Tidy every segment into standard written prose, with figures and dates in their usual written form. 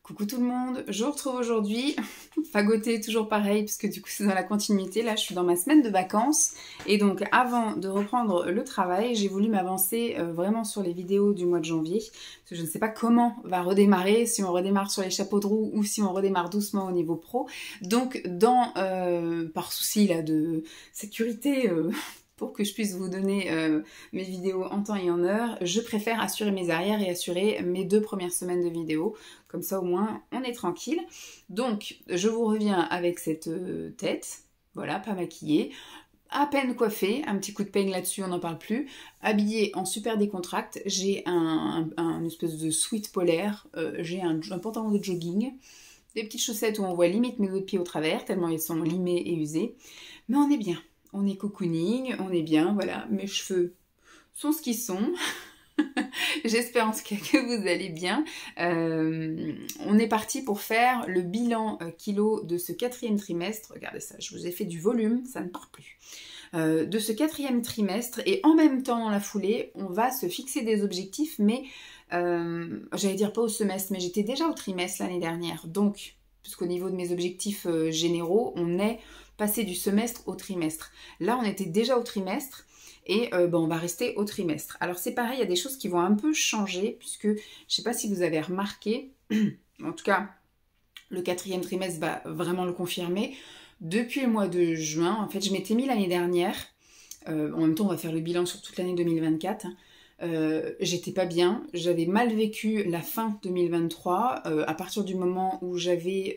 Coucou tout le monde, je vous retrouve aujourd'hui, fagoté toujours pareil, puisque du coup c'est dans la continuité, là je suis dans ma semaine de vacances, et donc avant de reprendre le travail, j'ai voulu m'avancer vraiment sur les vidéos du mois de janvier, parce que je ne sais pas comment va redémarrer, si on redémarre sur les chapeaux de roue ou si on redémarre doucement au niveau pro, donc par souci là de sécurité, pour que je puisse vous donner mes vidéos en temps et en heure, je préfère assurer mes arrières et assurer mes 2 premières semaines de vidéos. Comme ça, au moins, on est tranquille. Donc, je vous reviens avec cette tête, voilà, pas maquillée, à peine coiffée, un petit coup de peigne là-dessus, on n'en parle plus, habillée en super décontracte, j'ai un espèce de sweat polaire, j'ai un pantalon de jogging, des petites chaussettes où on voit limite mes autres pieds au travers, tellement ils sont limés et usés, mais on est bien. On est cocooning, on est bien, voilà, mes cheveux sont ce qu'ils sont. J'espère en tout cas que vous allez bien. On est parti pour faire le bilan kilo de ce 4e trimestre. Regardez ça, je vous ai fait du volume, ça ne part plus. De ce 4e trimestre, et en même temps dans la foulée, on va se fixer des objectifs, mais j'allais dire pas au semestre, mais j'étais déjà au trimestre l'année dernière. Donc, puisqu'au niveau de mes objectifs généraux, on est passé du semestre au trimestre. Là, on était déjà au trimestre et on va rester au trimestre. Alors, c'est pareil, il y a des choses qui vont un peu changer puisque, je ne sais pas si vous avez remarqué, en tout cas, le 4e trimestre va vraiment le confirmer. Depuis le mois de juin, en fait, je m'étais mis l'année dernière, en même temps, on va faire le bilan sur toute l'année 2024, j'étais pas bien, j'avais mal vécu la fin 2023, à partir du moment où j'avais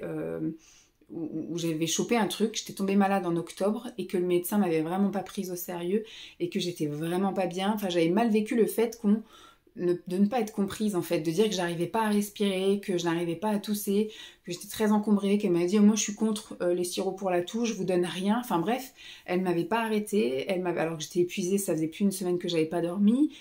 chopé un truc, j'étais tombée malade en octobre et que le médecin m'avait vraiment pas prise au sérieux et que j'étais vraiment pas bien. Enfin, j'avais mal vécu le fait de ne pas être comprise en fait, de dire que j'arrivais pas à respirer, que je n'arrivais pas à tousser, que j'étais très encombrée, qu'elle m'avait dit moi je suis contre les sirops pour la toux, je vous donne rien. Enfin bref, elle m'avait pas arrêtée, alors que j'étais épuisée, ça faisait plus d'une semaine que j'avais pas dormi.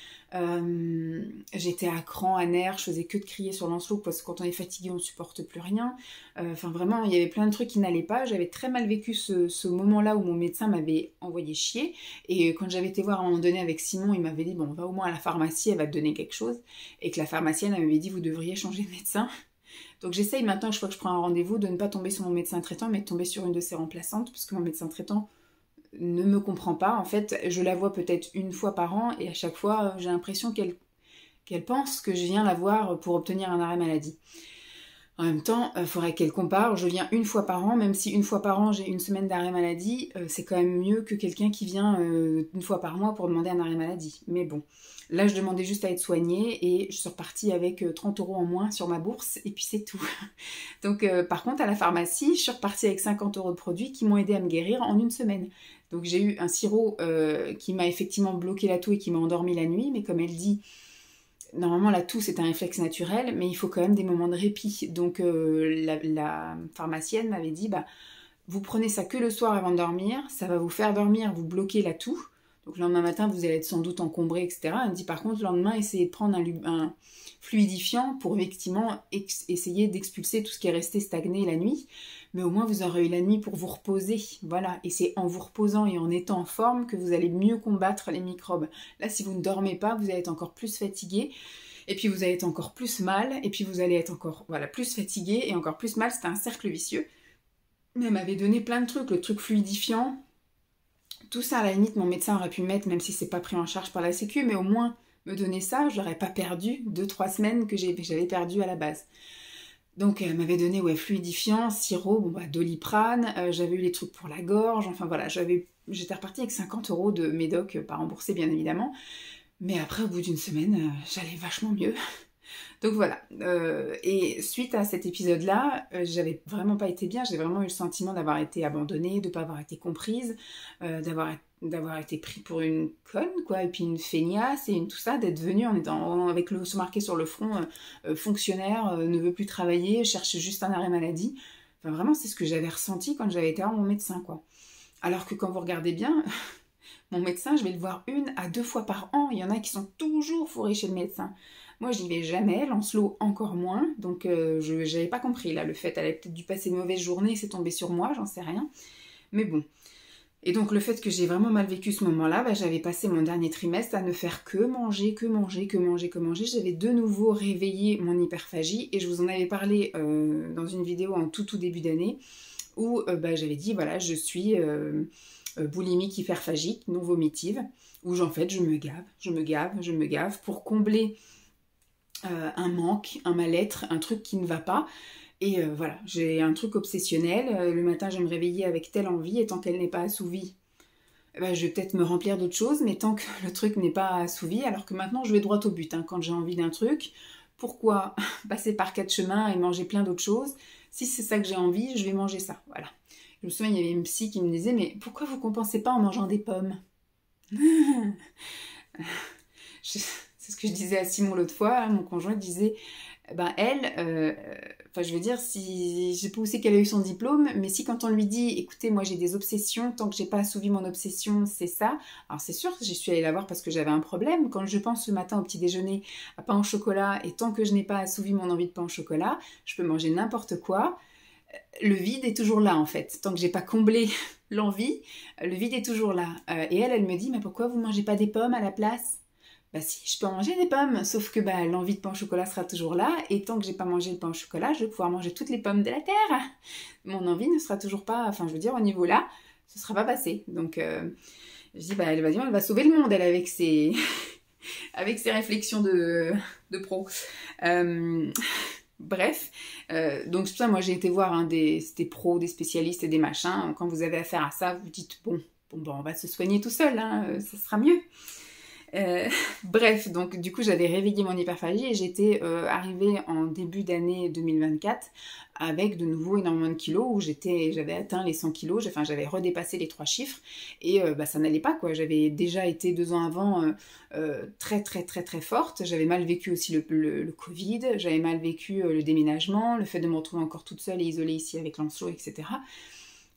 J'étais à cran, à nerfs, je faisais que de crier sur Lancelot parce que quand on est fatigué on ne supporte plus rien. Enfin vraiment il y avait plein de trucs qui n'allaient pas. J'avais très mal vécu ce moment-là où mon médecin m'avait envoyé chier, et quand j'avais été voir à un moment donné avec Simon, il m'avait dit bon va au moins à la pharmacie, elle va te donner quelque chose, et que la pharmacienne elle m'avait dit vous devriez changer de médecin. Donc j'essaye maintenant, chaque fois que je prends un rendez-vous, de ne pas tomber sur mon médecin traitant mais de tomber sur une de ses remplaçantes, parce que mon médecin traitant ne me comprend pas. En fait, je la vois peut-être une fois par an et à chaque fois, j'ai l'impression qu'elle pense que je viens la voir pour obtenir un arrêt maladie. En même temps, il faudrait qu'elle compare. Je viens une fois par an, même si une fois par an j'ai une semaine d'arrêt maladie, c'est quand même mieux que quelqu'un qui vient une fois par mois pour demander un arrêt maladie. Mais bon, là je demandais juste à être soignée et je suis repartie avec 30 € en moins sur ma bourse et puis c'est tout. Donc par contre à la pharmacie, je suis repartie avec 50 € de produits qui m'ont aidé à me guérir en une semaine. Donc j'ai eu un sirop qui m'a effectivement bloqué la toux et qui m'a endormi la nuit, mais comme elle dit, normalement la toux c'est un réflexe naturel, mais il faut quand même des moments de répit. Donc la pharmacienne m'avait dit, vous prenez ça que le soir avant de dormir, ça va vous faire dormir, vous bloquez la toux. Donc le lendemain matin, vous allez être sans doute encombré, etc. Elle me dit par contre, le lendemain, essayez de prendre un fluidifiant pour effectivement essayer d'expulser tout ce qui est resté stagné la nuit. Mais au moins, vous aurez eu la nuit pour vous reposer. Voilà, et c'est en vous reposant et en étant en forme que vous allez mieux combattre les microbes. Là, si vous ne dormez pas, vous allez être encore plus fatigué. Et puis vous allez être encore plus mal. Et puis vous allez être encore plus fatigué et encore plus mal. C'était un cercle vicieux. Mais elle m'avait donné plein de trucs. Le truc fluidifiant. Tout ça, à la limite, mon médecin aurait pu mettre, même si c'est pas pris en charge par la Sécu, mais au moins me donner ça, je n'aurais pas perdu 2-3 semaines que j'avais perdu à la base. Donc elle m'avait donné fluidifiant, sirop, Doliprane, j'avais eu les trucs pour la gorge, enfin voilà, j'étais repartie avec 50 € de médoc, pas remboursé bien évidemment, mais après au bout d'une semaine, j'allais vachement mieux. Donc voilà, et suite à cet épisode-là, j'avais vraiment pas été bien, j'ai vraiment eu le sentiment d'avoir été abandonnée, de pas avoir été comprise, d'avoir été pris pour une conne, quoi, et puis une feignasse, et tout ça, d'être venue en étant avec le marqué sur le front, fonctionnaire, ne veut plus travailler, cherche juste un arrêt maladie. Enfin vraiment, c'est ce que j'avais ressenti quand j'avais été voir mon médecin, quoi. Alors que quand vous regardez bien, mon médecin, je vais le voir 1 à 2 fois par an, il y en a qui sont toujours fourrés chez le médecin. Moi, je n'y vais jamais, Lancelot encore moins, donc je n'avais pas compris, là, le fait, elle avait peut-être dû passer une mauvaise journée, c'est tombé sur moi, j'en sais rien. Mais bon, Et donc le fait que j'ai vraiment mal vécu ce moment-là, bah, j'avais passé mon dernier trimestre à ne faire que manger, que manger, que manger, que manger. J'avais de nouveau réveillé mon hyperphagie et je vous en avais parlé dans une vidéo en tout début d'année où bah, j'avais dit voilà, je suis boulimique hyperphagique, non vomitive, où en fait je me gave, je me gave, je me gave pour combler un manque, un mal-être, un truc qui ne va pas. Et voilà, j'ai un truc obsessionnel. Le matin, je vais me réveiller avec telle envie, et tant qu'elle n'est pas assouvie, ben, je vais peut-être me remplir d'autres choses, mais tant que le truc n'est pas assouvi, alors que maintenant, je vais droit au but. Hein, quand j'ai envie d'un truc, pourquoi passer par 4 chemins et manger plein d'autres choses? Si c'est ça que j'ai envie, je vais manger ça. Voilà. Je me souviens, il y avait une psy qui me disait, mais pourquoi vous compensez pas en mangeant des pommes? C'est ce que je disais à Simon l'autre fois, hein, mon conjoint disait, ben elle, enfin je veux dire, si, je sais pas où c'est qu'elle a eu son diplôme, mais si quand on lui dit, écoutez, moi j'ai des obsessions, tant que j'ai pas assouvi mon obsession, c'est ça. Alors c'est sûr, j'y suis allée la voir parce que j'avais un problème. Quand je pense le matin au petit déjeuner à pain au chocolat, et tant que je n'ai pas assouvi mon envie de pain au chocolat, je peux manger n'importe quoi. Le vide est toujours là en fait. Tant que j'ai pas comblé l'envie, le vide est toujours là. Et elle me dit, mais pourquoi vous mangez pas des pommes à la place? Bah si, je peux en manger des pommes, sauf que bah, l'envie de pain au chocolat sera toujours là, et tant que j'ai pas mangé le pain au chocolat, je vais pouvoir manger toutes les pommes de la terre. Mon envie ne sera toujours pas, enfin je veux dire, au niveau là, ce sera pas passé. Donc je dis, bah elle va sauver le monde, elle, avec ses, avec ses réflexions de pro. Bref, donc c'est pour ça, moi j'ai été voir hein, des pros, des spécialistes et des machins. Quand vous avez affaire à ça, vous dites, bon bah, on va se soigner tout seul, hein, ça sera mieux. Bref, donc du coup j'avais réveillé mon hyperphagie et j'étais arrivée en début d'année 2024 avec de nouveau énormément de kilos où j'avais atteint les 100 kilos, enfin j'avais redépassé les 3 chiffres et bah, ça n'allait pas quoi. J'avais déjà été 2 ans avant très forte, j'avais mal vécu aussi le Covid, j'avais mal vécu le déménagement, le fait de me retrouver encore toute seule et isolée ici avec Lancelot, etc.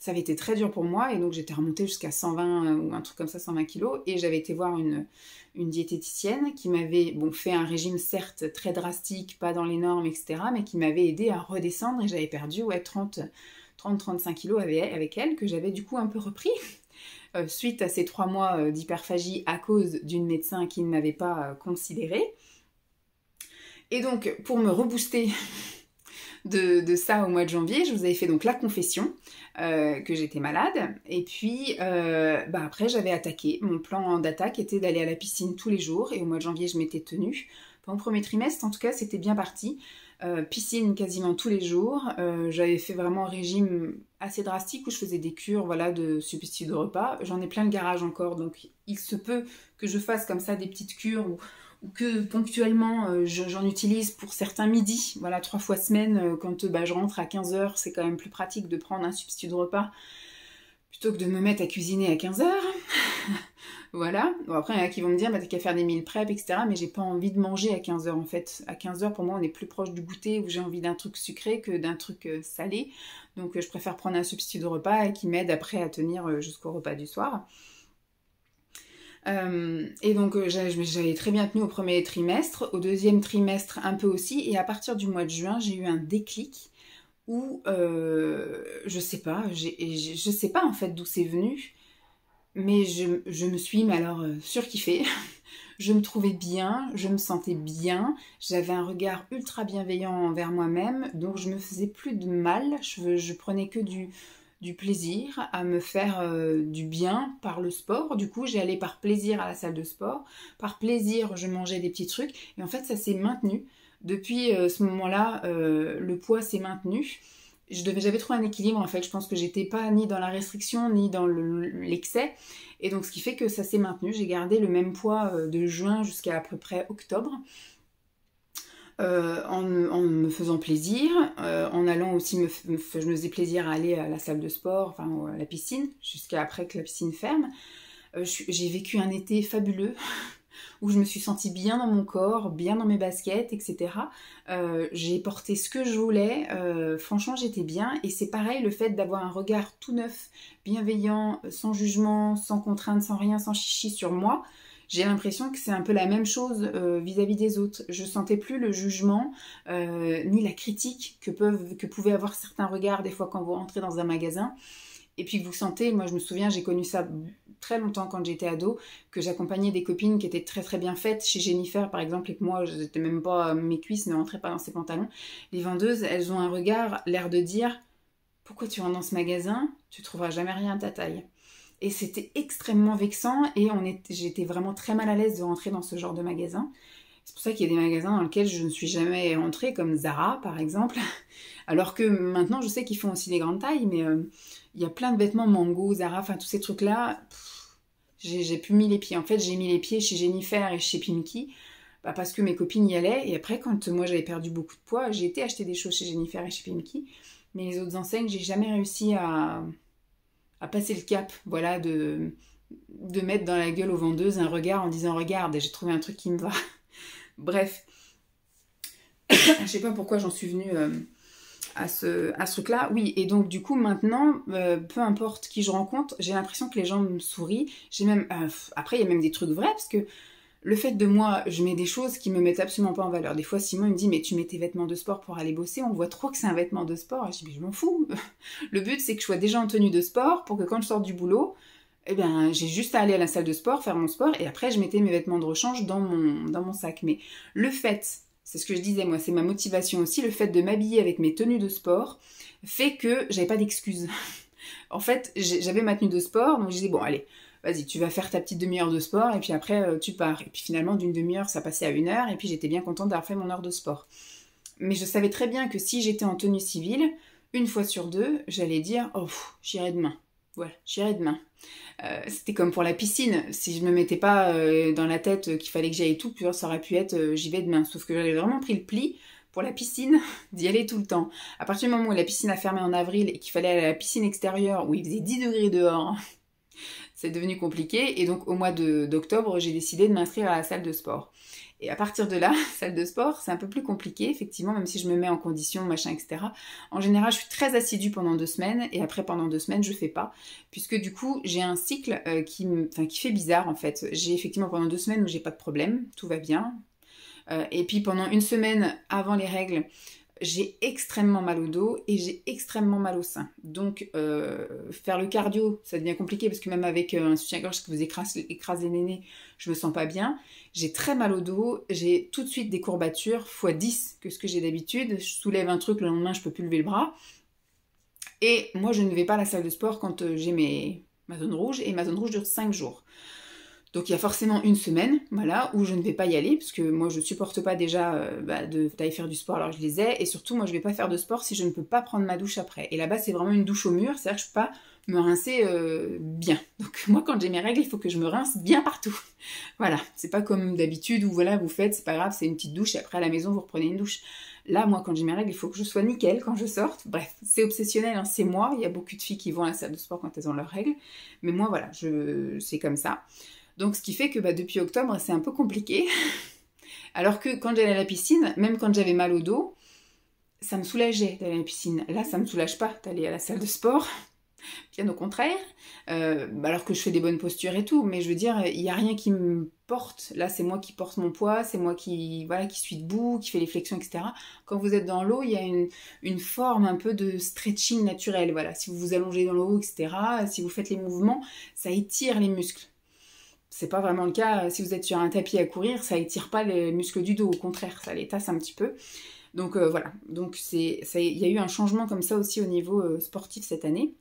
Ça avait été très dur pour moi et donc j'étais remontée jusqu'à 120 ou un truc comme ça, 120 kilos et j'avais été voir une diététicienne qui m'avait fait un régime certes très drastique, pas dans les normes, etc. mais qui m'avait aidé à redescendre et j'avais perdu 30-35 kilos avec elle que j'avais du coup un peu repris suite à ces 3 mois d'hyperphagie à cause d'une médecin qui ne m'avait pas considérée. Et donc pour me rebooster de ça au mois de janvier, je vous avais fait donc la confession que j'étais malade et puis bah après j'avais attaqué. Mon plan d'attaque était d'aller à la piscine tous les jours et au mois de janvier je m'étais tenue. Pendant le premier trimestre en tout cas c'était bien parti. Piscine quasiment tous les jours. J'avais fait vraiment un régime assez drastique où je faisais des cures voilà, de substituts de repas. J'en ai plein le garage encore donc il se peut que je fasse comme ça des petites cures ou que ponctuellement j'en utilise pour certains midis, voilà 3 fois semaine quand je rentre à 15h, c'est quand même plus pratique de prendre un substitut de repas plutôt que de me mettre à cuisiner à 15h. Voilà, bon après il y en a qui vont me dire bah, t'as qu'à faire des meal prep, etc. mais j'ai pas envie de manger à 15h en fait. À 15h pour moi on est plus proche du goûter où j'ai envie d'un truc sucré que d'un truc salé, donc je préfère prendre un substitut de repas qui m'aide après à tenir jusqu'au repas du soir. Et donc j'avais très bien tenu au premier trimestre, au deuxième trimestre un peu aussi, et à partir du mois de juin j'ai eu un déclic où je sais pas en fait d'où c'est venu, mais je me suis surkiffée. Je me trouvais bien, je me sentais bien, j'avais un regard ultra bienveillant envers moi-même, donc je me faisais plus de mal, je prenais que du plaisir à me faire du bien par le sport. Du coup, j'allais par plaisir à la salle de sport. Par plaisir, je mangeais des petits trucs. Et en fait, ça s'est maintenu. Depuis ce moment-là, le poids s'est maintenu. J'avais trouvé un équilibre, en fait. Je pense que j'étais pas ni dans la restriction, ni dans l'excès. Et donc, ce qui fait que ça s'est maintenu. J'ai gardé le même poids de juin jusqu'à peu près octobre. En me faisant plaisir, en allant aussi, je me faisais plaisir à aller à la salle de sport, enfin à la piscine, jusqu'à après que la piscine ferme. J'ai vécu un été fabuleux, où je me suis sentie bien dans mon corps, bien dans mes baskets, etc. J'ai porté ce que je voulais, franchement j'étais bien, et c'est pareil, le fait d'avoir un regard tout neuf, bienveillant, sans jugement, sans contrainte, sans rien, sans chichi sur moi. J'ai l'impression que c'est un peu la même chose vis-à-vis des autres. Je sentais plus le jugement, ni la critique que pouvaient avoir certains regards des fois quand vous rentrez dans un magasin. et puis que vous sentez, moi je me souviens, j'ai connu ça très longtemps quand j'étais ado, que j'accompagnais des copines qui étaient très très bien faites, chez Jennifer par exemple, et que moi, j'étais même pas, mes cuisses ne rentraient pas dans ses pantalons. Les vendeuses, elles ont un regard, l'air de dire, pourquoi tu rentres dans ce magasin, tu trouveras jamais rien à ta taille. Et c'était extrêmement vexant, et j'étais vraiment très mal à l'aise de rentrer dans ce genre de magasin. C'est pour ça qu'il y a des magasins dans lesquels je ne suis jamais rentrée, comme Zara par exemple. Alors que maintenant, je sais qu'ils font aussi des grandes tailles, mais il y a plein de vêtements Mango, Zara, enfin tous ces trucs-là, j'ai plus mis les pieds. En fait, j'ai mis les pieds chez Jennifer et chez Pimki, parce que mes copines y allaient. Et après, quand moi j'avais perdu beaucoup de poids, j'ai été acheter des choses chez Jennifer et chez Pimki. Mais les autres enseignes, j'ai jamais réussi à passer le cap, voilà, de mettre dans la gueule aux vendeuses un regard en disant regarde, j'ai trouvé un truc qui me va. Bref, je sais pas pourquoi j'en suis venue à ce truc-là. Oui, et donc du coup maintenant, peu importe qui je rencontre, j'ai l'impression que les gens me sourient. J'ai même, après il y a même des trucs vrais, parce que le fait de moi, je mets des choses qui me mettent absolument pas en valeur. Des fois, Simon il me dit mais tu mets tes vêtements de sport pour aller bosser, on voit trop que c'est un vêtement de sport. Et je dis mais je m'en fous. Le but c'est que je sois déjà en tenue de sport pour que quand je sors du boulot, eh bien, j'ai juste à aller à la salle de sport, faire mon sport, et après je mettais mes vêtements de rechange dans mon sac. Mais le fait, c'est ce que je disais moi, c'est ma motivation aussi, le fait de m'habiller avec mes tenues de sport fait que j'avais pas d'excuses. En fait, j'avais ma tenue de sport, donc je disais bon allez, vas-y, tu vas faire ta petite demi-heure de sport, et puis après tu pars. Et puis finalement d'une demi-heure ça passait à 1 heure, et puis j'étais bien contente d'avoir fait mon heure de sport. Mais je savais très bien que si j'étais en tenue civile, une fois sur deux, j'allais dire oh j'irai demain. Voilà, j'irai demain. C'était comme pour la piscine. Si je me mettais pas dans la tête qu'il fallait que j'y aille tout, puis ça aurait pu être j'y vais demain. Sauf que j'avais vraiment pris le pli pour la piscine d'y aller tout le temps. À partir du moment où la piscine a fermé en avril et qu'il fallait aller à la piscine extérieure où il faisait 10 degrés dehors, c'est devenu compliqué. Et donc au mois d'octobre, j'ai décidé de m'inscrire à la salle de sport. Et à partir de là, salle de sport, c'est un peu plus compliqué, effectivement, même si je me mets en condition, machin, etc. En général, je suis très assidue pendant 2 semaines, et après, pendant 2 semaines, je fais pas. Puisque du coup, j'ai un cycle qui fait bizarre, en fait. J'ai effectivement pendant 2 semaines où j'ai pas de problème, tout va bien. Et puis pendant 1 semaine avant les règles, j'ai extrêmement mal au dos et j'ai extrêmement mal au sein. Donc faire le cardio, ça devient compliqué parce que même avec un soutien-gorge qui vous écrase les nénés, je me sens pas bien. J'ai très mal au dos, j'ai tout de suite des courbatures x10 que ce que j'ai d'habitude. Je soulève un truc, le lendemain je peux plus lever le bras. Et moi je ne vais pas à la salle de sport quand j'ai ma zone rouge, et ma zone rouge dure 5 jours. Donc il y a forcément 1 semaine, voilà, où je ne vais pas y aller, parce que moi je supporte pas déjà d'aller faire du sport alors que je les ai, et surtout moi je vais pas faire de sport si je ne peux pas prendre ma douche après. Et là-bas c'est vraiment une douche au mur, c'est-à-dire que je peux pas me rincer bien. Donc moi quand j'ai mes règles, il faut que je me rince bien partout. Voilà, c'est pas comme d'habitude où voilà, vous faites, c'est pas grave, c'est une petite douche et après à la maison vous reprenez une douche. Là, moi, quand j'ai mes règles, il faut que je sois nickel quand je sorte. Bref, c'est obsessionnel, hein, c'est moi. Il y a beaucoup de filles qui vont à la salle de sport quand elles ont leurs règles. Mais moi, voilà, c'est comme ça. Donc, ce qui fait que depuis octobre, c'est un peu compliqué. Alors que quand j'allais à la piscine, même quand j'avais mal au dos, ça me soulageait d'aller à la piscine. Là, ça me soulage pas d'aller à la salle de sport. Bien au contraire. Alors que je fais des bonnes postures et tout. Mais je veux dire, il n'y a rien qui me porte. Là, c'est moi qui porte mon poids. C'est moi qui suis debout, qui fait les flexions, etc. Quand vous êtes dans l'eau, il y a une forme un peu de stretching naturel. Voilà. Si vous vous allongez dans l'eau, etc., si vous faites les mouvements, ça étire les muscles. C'est pas vraiment le cas si vous êtes sur un tapis à courir, ça étire pas les muscles du dos, au contraire, ça les tasse un petit peu. Donc voilà, donc il y a eu un changement comme ça aussi au niveau sportif cette année.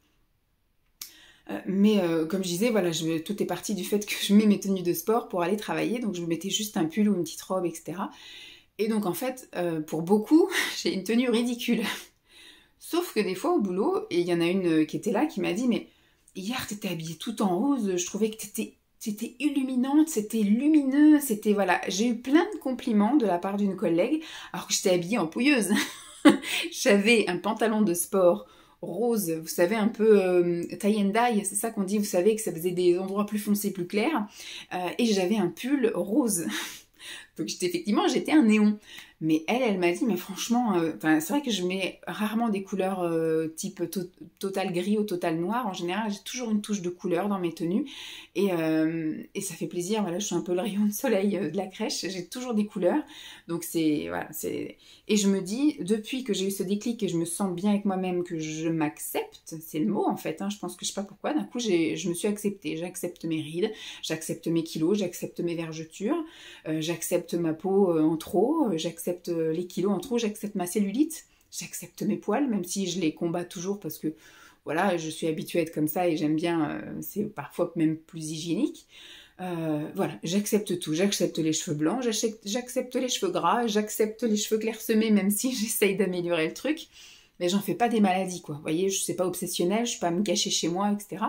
Mais comme je disais, voilà, tout est parti du fait que je mets mes tenues de sport pour aller travailler, donc je me mettais juste un pull ou une petite robe, etc. Et donc en fait, pour beaucoup, j'ai une tenue ridicule. Sauf que des fois au boulot, et il y en a une qui était là qui m'a dit « Mais hier t'étais habillée tout en rose, je trouvais que c'était illuminante, c'était lumineux, c'était voilà. » J'ai eu plein de compliments de la part d'une collègue, alors que j'étais habillée en pouilleuse. J'avais un pantalon de sport rose, vous savez, un peu tie and dye, c'est ça qu'on dit, vous savez, que ça faisait des endroits plus foncés, plus clairs. Et j'avais un pull rose. Donc j'étais un néon. Mais elle m'a dit, mais franchement, c'est vrai que je mets rarement des couleurs type total gris ou total noir. En général, j'ai toujours une touche de couleur dans mes tenues. Et ça fait plaisir. Voilà, je suis un peu le rayon de soleil de la crèche. J'ai toujours des couleurs. Donc voilà, Et je me dis, depuis que j'ai eu ce déclic et je me sens bien avec moi-même, que je m'accepte, c'est le mot en fait. Hein, je pense que je sais pas pourquoi. D'un coup, je me suis acceptée. J'accepte mes rides, j'accepte mes kilos, j'accepte mes vergetures, j'accepte ma peau en trop, j'accepte les kilos en trop, j'accepte ma cellulite, j'accepte mes poils, même si je les combats toujours parce que voilà, je suis habituée à être comme ça et j'aime bien, c'est parfois même plus hygiénique. Voilà, j'accepte tout, j'accepte les cheveux blancs, j'accepte les cheveux gras, j'accepte les cheveux clairsemés, même si j'essaye d'améliorer le truc, mais j'en fais pas des maladies, quoi. Vous voyez, je suis pas obsessionnelle, je suis pas à me cacher chez moi, etc.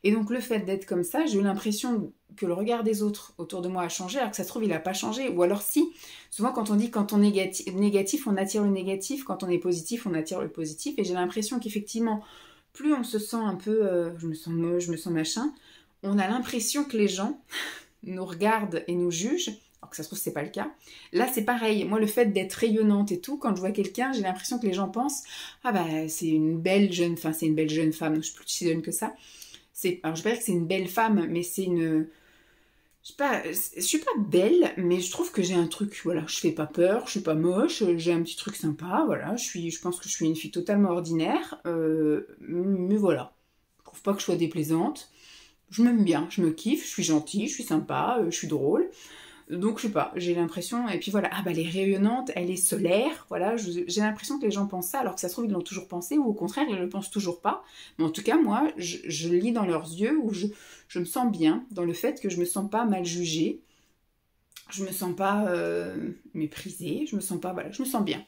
Et donc le fait d'être comme ça, j'ai eu l'impression que le regard des autres autour de moi a changé, alors que ça se trouve il n'a pas changé, ou alors si. Souvent quand on dit quand on est négatif, on attire le négatif, quand on est positif, on attire le positif, et j'ai l'impression qu'effectivement, plus on se sent un peu, je me sens moche, je me sens machin, on a l'impression que les gens nous regardent et nous jugent, alors que ça se trouve c'est pas le cas. Là c'est pareil, moi le fait d'être rayonnante et tout, quand je vois quelqu'un, j'ai l'impression que les gens pensent, ah bah c'est une belle jeune femme, je suis plus si jeune que ça. Alors je vais pas dire que c'est une belle femme, mais c'est une... je suis pas belle, mais je trouve que j'ai un truc, voilà, je fais pas peur, je suis pas moche, j'ai un petit truc sympa, voilà, je pense que je suis une fille totalement ordinaire, mais voilà, je trouve pas que je sois déplaisante, je m'aime bien, je me kiffe, je suis gentille, je suis sympa, je suis drôle. Donc je sais pas, j'ai l'impression, et puis voilà, ah bah elle est rayonnante, elle est solaire, voilà, j'ai l'impression que les gens pensent ça, alors que ça se trouve ils l'ont toujours pensé, ou au contraire ils le pensent toujours pas, mais en tout cas moi, je lis dans leurs yeux, où je me sens bien, dans le fait que je me sens pas mal jugée, je me sens pas méprisée, je me sens pas, voilà, je me sens bien.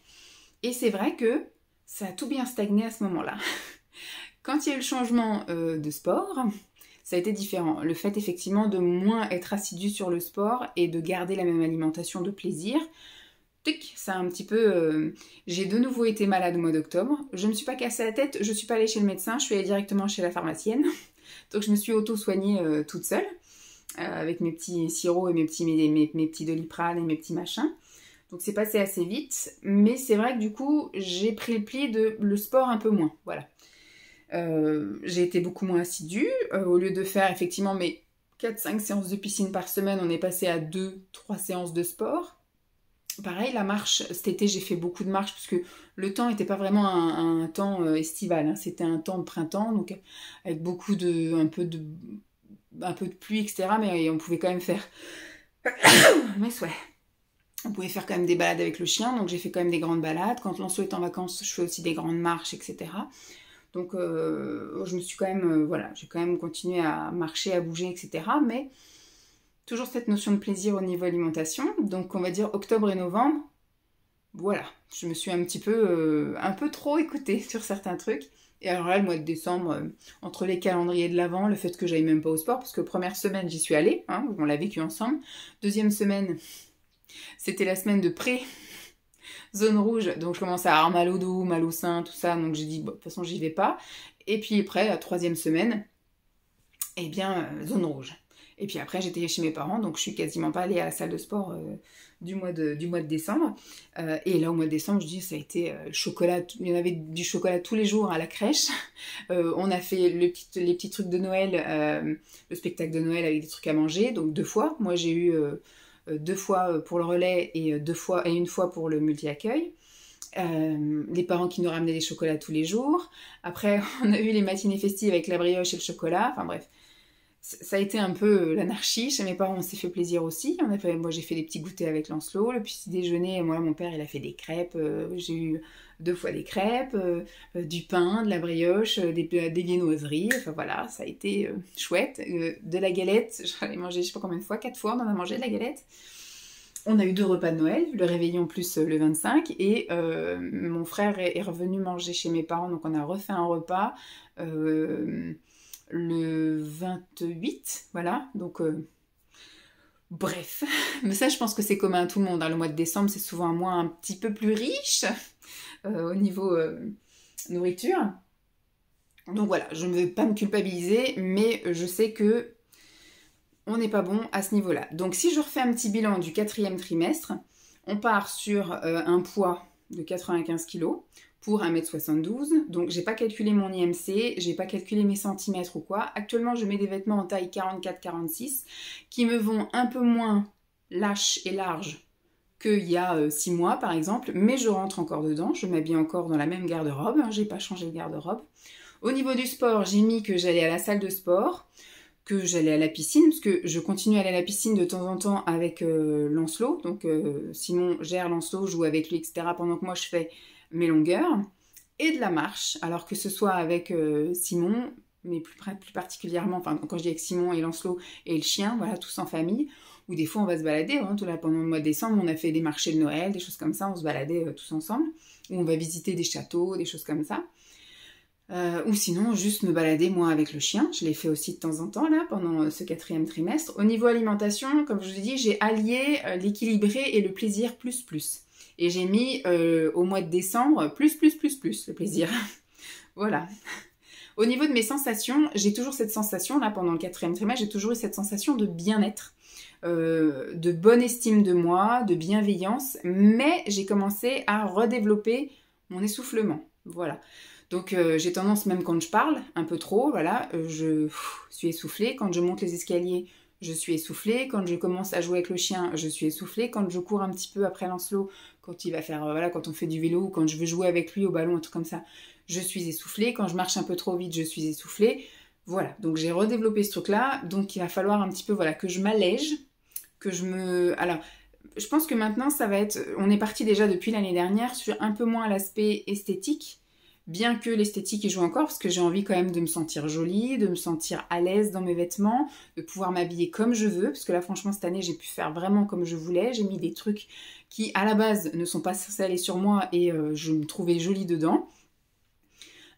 Et c'est vrai que ça a tout bien stagné à ce moment-là. Quand il y a eu le changement de sport, ça a été différent. Le fait effectivement de moins être assidu sur le sport et de garder la même alimentation de plaisir, ça a un petit peu... J'ai de nouveau été malade au mois d'octobre. Je ne me suis pas cassé la tête, je ne suis pas allée chez le médecin, je suis allée directement chez la pharmacienne. Donc je me suis auto-soignée toute seule, avec mes petits sirops et mes petits Doliprane et mes petits machins. Donc c'est passé assez vite, mais c'est vrai que du coup, j'ai pris le pli de le sport un peu moins, voilà. J'ai été beaucoup moins assidue. Au lieu de faire effectivement mes 4-5 séances de piscine par semaine, on est passé à 2-3 séances de sport. Pareil, la marche, cet été j'ai fait beaucoup de marches parce que le temps n'était pas vraiment un temps estival, hein. C'était un temps de printemps, donc avec beaucoup un peu de pluie, etc. Mais on pouvait quand même faire... mes souhaits. On pouvait faire quand même des balades avec le chien, donc j'ai fait quand même des grandes balades. Quand Lancelot est en vacances, je fais aussi des grandes marches, etc. Donc je me suis quand même, voilà, j'ai quand même continué à marcher, à bouger, etc. Mais toujours cette notion de plaisir au niveau alimentation. Donc on va dire octobre et novembre, voilà, je me suis un peu trop écoutée sur certains trucs. Et alors là, le mois de décembre, entre les calendriers de l'Avent, le fait que j'aille même pas au sport, parce que première semaine, j'y suis allée, hein, on l'a vécu ensemble. Deuxième semaine, c'était la semaine de zone rouge, donc je commençais à avoir mal au dos, mal au sein, tout ça, donc j'ai dit, bon, de toute façon, j'y vais pas. Et puis après, la troisième semaine, eh bien, zone rouge. Et puis après, j'étais chez mes parents, donc je suis quasiment pas allée à la salle de sport du mois de décembre. Et là, au mois de décembre, je dis, ça a été chocolat. Il y en avait du chocolat tous les jours à la crèche. On a fait les petits trucs de Noël, le spectacle de Noël avec des trucs à manger, donc 2 fois. Moi, j'ai eu 2 fois pour le relais et une fois pour le multi-accueil. Les parents qui nous ramenaient des chocolats tous les jours. Après, on a eu les matinées festives avec la brioche et le chocolat. Enfin bref, ça a été un peu l'anarchie. Chez mes parents, on s'est fait plaisir aussi. Moi, j'ai fait des petits goûters avec Lancelot. Le petit déjeuner, moi, mon père, il a fait des crêpes. J'ai eu 2 fois des crêpes, du pain, de la brioche, des viennoiseries. Enfin voilà, ça a été chouette. De la galette, j'en ai mangé je sais pas combien de fois, 4 fois on en a mangé de la galette. On a eu 2 repas de Noël, le réveillon plus le 25, et mon frère est revenu manger chez mes parents, donc on a refait un repas le 28, voilà, donc bref. Mais ça, je pense que c'est commun à tout le monde, hein. Le mois de décembre, c'est souvent un mois un petit peu plus riche au niveau nourriture. Donc voilà, je ne veux pas me culpabiliser, mais je sais que on n'est pas bon à ce niveau-là. Donc si je refais un petit bilan du 4e trimestre, On part sur un poids de 95 kg pour 1m72. Donc, j'ai pas calculé mon IMC, j'ai pas calculé mes centimètres ou quoi. Actuellement, je mets des vêtements en taille 44-46 qui me vont un peu moins lâches et larges qu'il y a 6 mois, par exemple. Mais je rentre encore dedans, je m'habille encore dans la même garde-robe. Hein, j'ai pas changé de garde-robe. Au niveau du sport, j'ai mis que j'allais à la salle de sport, que j'allais à la piscine, parce que je continue à aller à la piscine de temps en temps avec Lancelot. Donc Simon gère Lancelot, joue avec lui, etc. pendant que moi je fais mes longueurs. Et de la marche, alors que ce soit avec Simon, mais plus particulièrement, enfin quand je dis avec Simon et Lancelot et le chien, voilà, tous en famille, ou des fois on va se balader, hein, tout là pendant le mois de décembre, on a fait des marchés de Noël, des choses comme ça, on se baladait tous ensemble, ou on va visiter des châteaux, des choses comme ça. Ou sinon juste me balader moi avec le chien, je l'ai fait aussi de temps en temps là pendant ce 4e trimestre. Au niveau alimentation, comme je vous ai dit, j'ai allié l'équilibré et le plaisir plus. Et j'ai mis au mois de décembre plus le plaisir. Voilà. Au niveau de mes sensations, j'ai toujours cette sensation là pendant le 4e trimestre, j'ai toujours eu cette sensation de bien-être, de bonne estime de moi, de bienveillance, mais j'ai commencé à redévelopper mon essoufflement. Voilà. Donc j'ai tendance, même quand je parle, un peu trop, voilà, je suis essoufflée. Quand je monte les escaliers, je suis essoufflée. Quand je commence à jouer avec le chien, je suis essoufflée. Quand je cours un petit peu après Lancelot, quand il va faire, voilà, quand on fait du vélo, ou quand je veux jouer avec lui au ballon, un truc comme ça, je suis essoufflée. Quand je marche un peu trop vite, je suis essoufflée. Voilà, donc j'ai redéveloppé ce truc-là. Donc il va falloir un petit peu, voilà, que je m'allège, que je me... Alors, je pense que maintenant, ça va être... On est parti déjà depuis l'année dernière sur un peu moins l'aspect esthétique, bien que l'esthétique y joue encore, parce que j'ai envie quand même de me sentir jolie, de me sentir à l'aise dans mes vêtements, de pouvoir m'habiller comme je veux, parce que là franchement cette année j'ai pu faire vraiment comme je voulais, j'ai mis des trucs qui à la base ne sont pas censés aller sur moi et je me trouvais jolie dedans.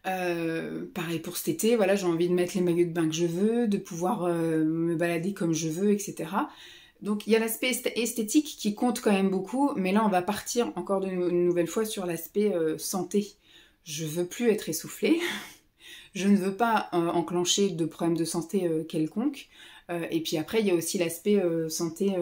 Pareil pour cet été, voilà, j'ai envie de mettre les maillots de bain que je veux, de pouvoir me balader comme je veux, etc. Donc il y a l'aspect esthétique qui compte quand même beaucoup, mais là on va partir encore une nouvelle fois sur l'aspect santé. Je veux plus être essoufflée, je ne veux pas enclencher de problèmes de santé quelconque. Et puis après, il y a aussi l'aspect santé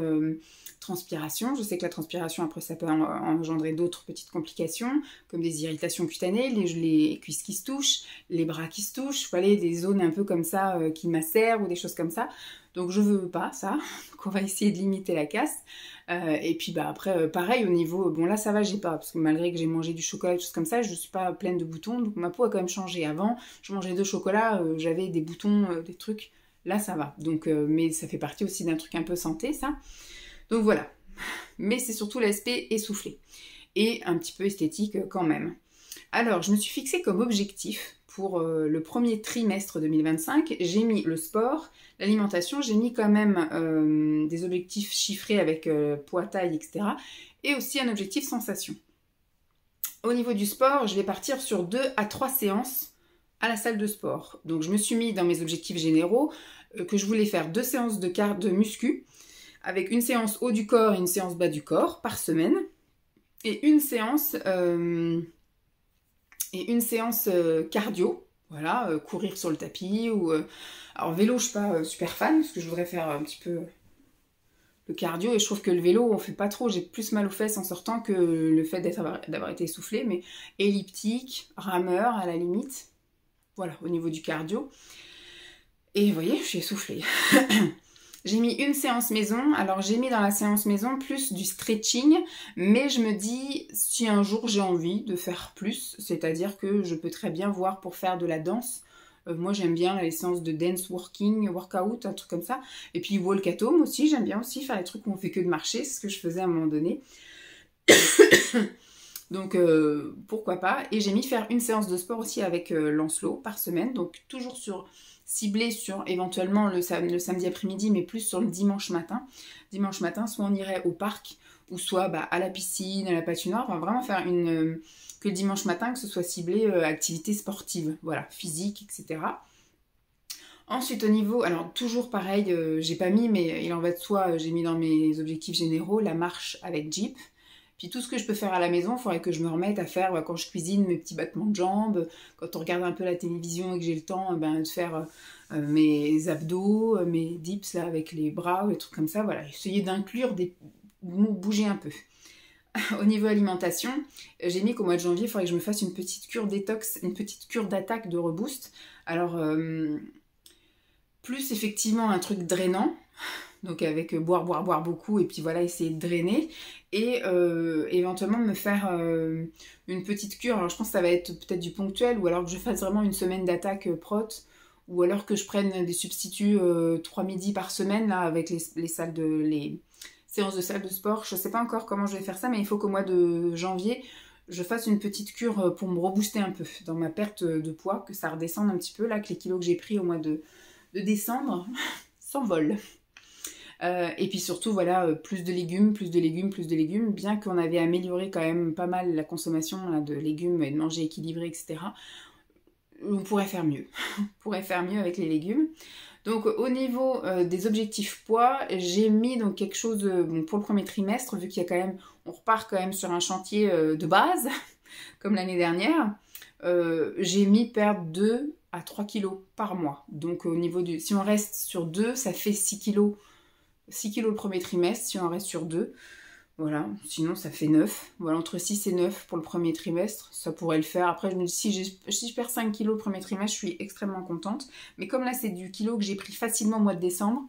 transpiration. Je sais que la transpiration, après, ça peut engendrer d'autres petites complications, comme des irritations cutanées, les cuisses qui se touchent, les bras qui se touchent, voilà, des zones un peu comme ça qui macèrent ou des choses comme ça. Donc je veux pas ça, donc on va essayer de limiter la casse. Et puis bah après pareil au niveau, bon là ça va, j'ai pas, parce que malgré que j'ai mangé du chocolat et tout comme ça, je suis pas pleine de boutons, donc ma peau a quand même changé. Avant je mangeais 2 chocolats, j'avais des boutons, des trucs, là ça va. Donc mais ça fait partie aussi d'un truc un peu santé ça. Donc voilà, mais c'est surtout l'aspect essoufflé et un petit peu esthétique quand même. Alors je me suis fixé comme objectif pour le premier trimestre 2025, j'ai mis le sport, l'alimentation, j'ai mis quand même des objectifs chiffrés avec poids, taille, etc. Et aussi un objectif sensation. Au niveau du sport, je vais partir sur 2 à 3 séances à la salle de sport. Donc je me suis mis dans mes objectifs généraux que je voulais faire 2 séances de muscu, avec une séance haut du corps et une séance bas du corps par semaine, et une séance... cardio, voilà, courir sur le tapis ou... alors vélo, je suis pas super fan, parce que je voudrais faire un petit peu le cardio, et je trouve que le vélo, on fait pas trop, j'ai plus mal aux fesses en sortant que le fait d'avoir été essoufflée, mais elliptique, rameur à la limite, voilà, au niveau du cardio. Et vous voyez, je suis essoufflée. J'ai mis une séance maison, alors j'ai mis dans la séance maison plus du stretching, mais je me dis si un jour j'ai envie de faire plus, c'est-à-dire que je peux très bien voir pour faire de la danse. Moi j'aime bien les séances de dance workout, un truc comme ça. Et puis walk at home aussi, j'aime bien aussi faire les trucs où on fait que de marcher, c'est ce que je faisais à un moment donné. Donc pourquoi pas. Et j'ai mis faire une séance de sport aussi avec Lancelot par semaine, donc toujours ciblé sur éventuellement le samedi après-midi, mais plus sur le dimanche matin. Dimanche matin, soit on irait au parc, ou soit à la piscine, à la patinoire. Enfin, vraiment faire que le dimanche matin, que ce soit ciblé activité sportive, voilà, physique, etc. Ensuite, au niveau, alors toujours pareil, j'ai pas mis, mais il en va de soi, j'ai mis dans mes objectifs généraux la marche avec Jeep. Puis tout ce que je peux faire à la maison, il faudrait que je me remette à faire quand je cuisine mes petits battements de jambes, quand on regarde un peu la télévision et que j'ai le temps de faire mes abdos, mes dips là, avec les bras ou des trucs comme ça. Voilà, essayer d'inclure bouger un peu. au niveau alimentation, j'ai mis qu'au mois de janvier, il faudrait que je me fasse une petite cure détox, une petite cure d'attaque de reboost. Alors, plus effectivement un truc drainant, donc avec boire beaucoup et puis voilà, essayer de drainer. Et éventuellement me faire une petite cure. Alors je pense que ça va être peut-être du ponctuel ou alors que je fasse vraiment une semaine d'attaque prot. Ou alors que je prenne des substituts 3 midis par semaine là, avec les séances de salle de sport. Je ne sais pas encore comment je vais faire ça, mais il faut qu'au mois de janvier, je fasse une petite cure pour me rebooster un peu dans ma perte de poids, que ça redescende un petit peu, là, que les kilos que j'ai pris au mois de décembre s'envolent. Et puis surtout, voilà, plus de légumes, bien qu'on avait amélioré quand même pas mal la consommation là, de légumes et de manger équilibré, etc. On pourrait faire mieux. On pourrait faire mieux avec les légumes. Donc au niveau des objectifs poids, j'ai mis donc quelque chose bon, pour le premier trimestre, vu qu'il y a quand même, on repart quand même sur un chantier de base, comme l'année dernière. J'ai mis perdre 2 à 3 kilos par mois. Donc au niveau du, si on reste sur 2, ça fait 6 kilos. 6 kilos le premier trimestre, si on reste sur 2. Voilà, sinon ça fait 9. Voilà, entre 6 et 9 pour le premier trimestre, ça pourrait le faire. Après, je me dis, si je perds 5 kilos le premier trimestre, je suis extrêmement contente. Mais comme là, c'est du kilo que j'ai pris facilement au mois de décembre,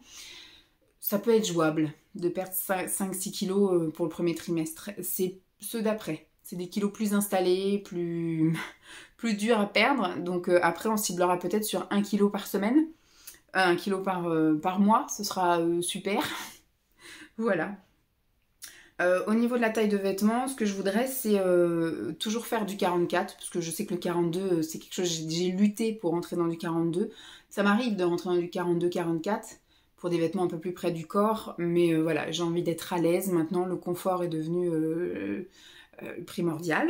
ça peut être jouable de perdre 5-6 kilos pour le premier trimestre. C'est ceux d'après. C'est des kilos plus installés, plus durs à perdre. Donc après, on ciblera peut-être sur 1 kilo par semaine. 1 kilo par mois, ce sera super. Voilà. Au niveau de la taille de vêtements, ce que je voudrais, c'est toujours faire du 44, parce que je sais que le 42, c'est quelque chose, j'ai lutté pour rentrer dans du 42. Ça m'arrive de rentrer dans du 42-44 pour des vêtements un peu plus près du corps, mais voilà, j'ai envie d'être à l'aise. Maintenant, le confort est devenu primordial.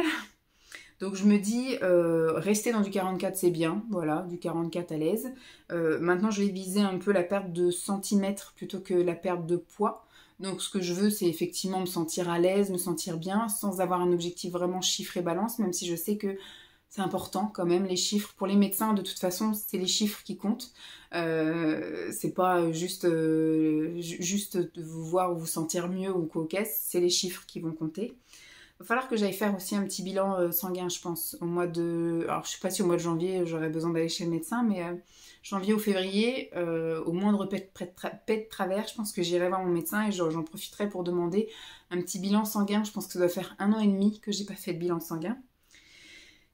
Donc je me dis, rester dans du 44 c'est bien, voilà, du 44 à l'aise. Maintenant je vais viser un peu la perte de centimètres plutôt que la perte de poids. Donc ce que je veux c'est effectivement me sentir à l'aise, me sentir bien, sans avoir un objectif vraiment chiffre et balance, même si je sais que c'est important quand même les chiffres. Pour les médecins de toute façon c'est les chiffres qui comptent. C'est pas juste de vous voir ou vous sentir mieux ou quoi, c'est les chiffres qui vont compter. Il va falloir que j'aille faire aussi un petit bilan sanguin, je pense, au mois de... Alors, je sais pas si au mois de janvier, j'aurai besoin d'aller chez le médecin, mais janvier ou février, au moindre paix de travers, je pense que j'irai voir mon médecin et j'en profiterai pour demander un petit bilan sanguin. Je pense que ça doit faire 1 an et demi que j'ai pas fait de bilan sanguin.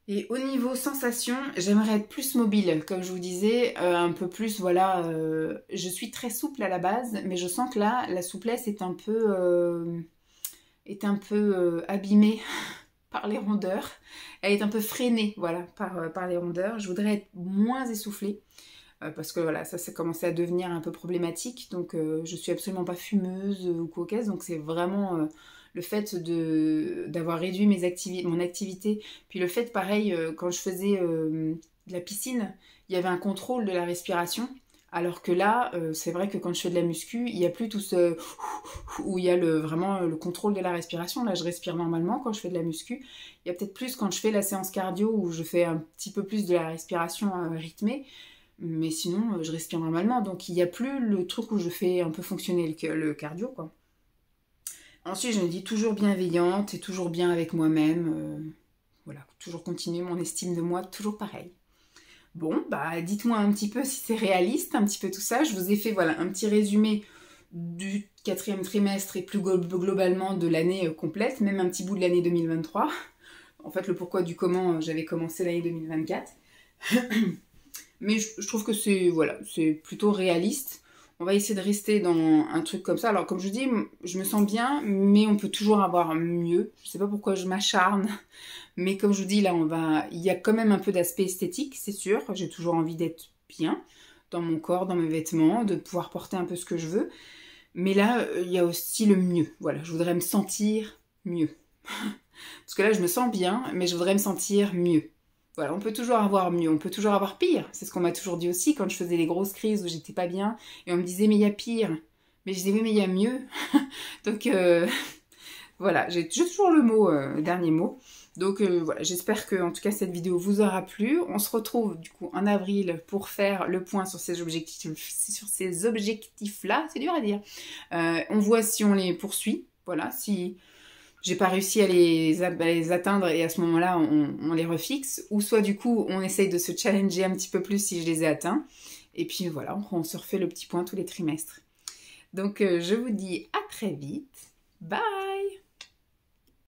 Et au niveau sensation, j'aimerais être plus mobile, comme je vous disais, un peu plus, voilà, je suis très souple à la base, mais je sens que là, la souplesse est un peu abîmée par les rondeurs. Elle est un peu freinée, voilà, par les rondeurs. Je voudrais être moins essoufflée, parce que voilà, ça commençait à devenir un peu problématique. Donc je suis absolument pas fumeuse ou cocaise, donc c'est vraiment le fait d'avoir réduit mon activité. Puis le fait, pareil, quand je faisais de la piscine, il y avait un contrôle de la respiration. Alors que là, c'est vrai que quand je fais de la muscu, il n'y a plus tout ce... où il y a vraiment le contrôle de la respiration. Là, je respire normalement quand je fais de la muscu. Il y a peut-être plus quand je fais la séance cardio où je fais un petit peu plus de la respiration rythmée. Mais sinon, je respire normalement. Donc, il n'y a plus le truc où je fais un peu fonctionner le cardio, quoi. Ensuite, je me dis toujours bienveillante et toujours bien avec moi-même. Voilà, toujours continuer mon estime de moi, toujours pareil. Bon, bah dites-moi un petit peu si c'est réaliste, un petit peu tout ça. Je vous ai fait voilà un petit résumé du 4e trimestre et plus globalement de l'année complète, même un petit bout de l'année 2023. En fait, le pourquoi du comment, j'avais commencé l'année 2024. Mais je trouve que c'est voilà, c'est plutôt réaliste. On va essayer de rester dans un truc comme ça. Alors, comme je dis, je me sens bien, mais on peut toujours avoir mieux. Je sais pas pourquoi je m'acharne. Mais comme je vous dis, là, il y a quand même un peu d'aspect esthétique, c'est sûr. J'ai toujours envie d'être bien dans mon corps, dans mes vêtements, de pouvoir porter un peu ce que je veux. Mais là, il y a aussi le mieux. Voilà, je voudrais me sentir mieux. Parce que là, je me sens bien, mais je voudrais me sentir mieux. Voilà, on peut toujours avoir mieux, on peut toujours avoir pire. C'est ce qu'on m'a toujours dit aussi quand je faisais les grosses crises où j'étais pas bien. Et on me disait, mais il y a pire. Mais je disais, oui, mais il y a mieux. Donc, voilà, j'ai toujours le dernier mot. Donc voilà, j'espère que en tout cas cette vidéo vous aura plu. On se retrouve du coup en avril pour faire le point sur ces objectifs-là. C'est dur à dire. On voit si on les poursuit. Voilà, si j'ai pas réussi à les atteindre et à ce moment-là, on les refixe. Ou soit du coup, on essaye de se challenger un petit peu plus si je les ai atteints. Et puis voilà, on se refait le petit point tous les trimestres. Donc je vous dis à très vite. Bye!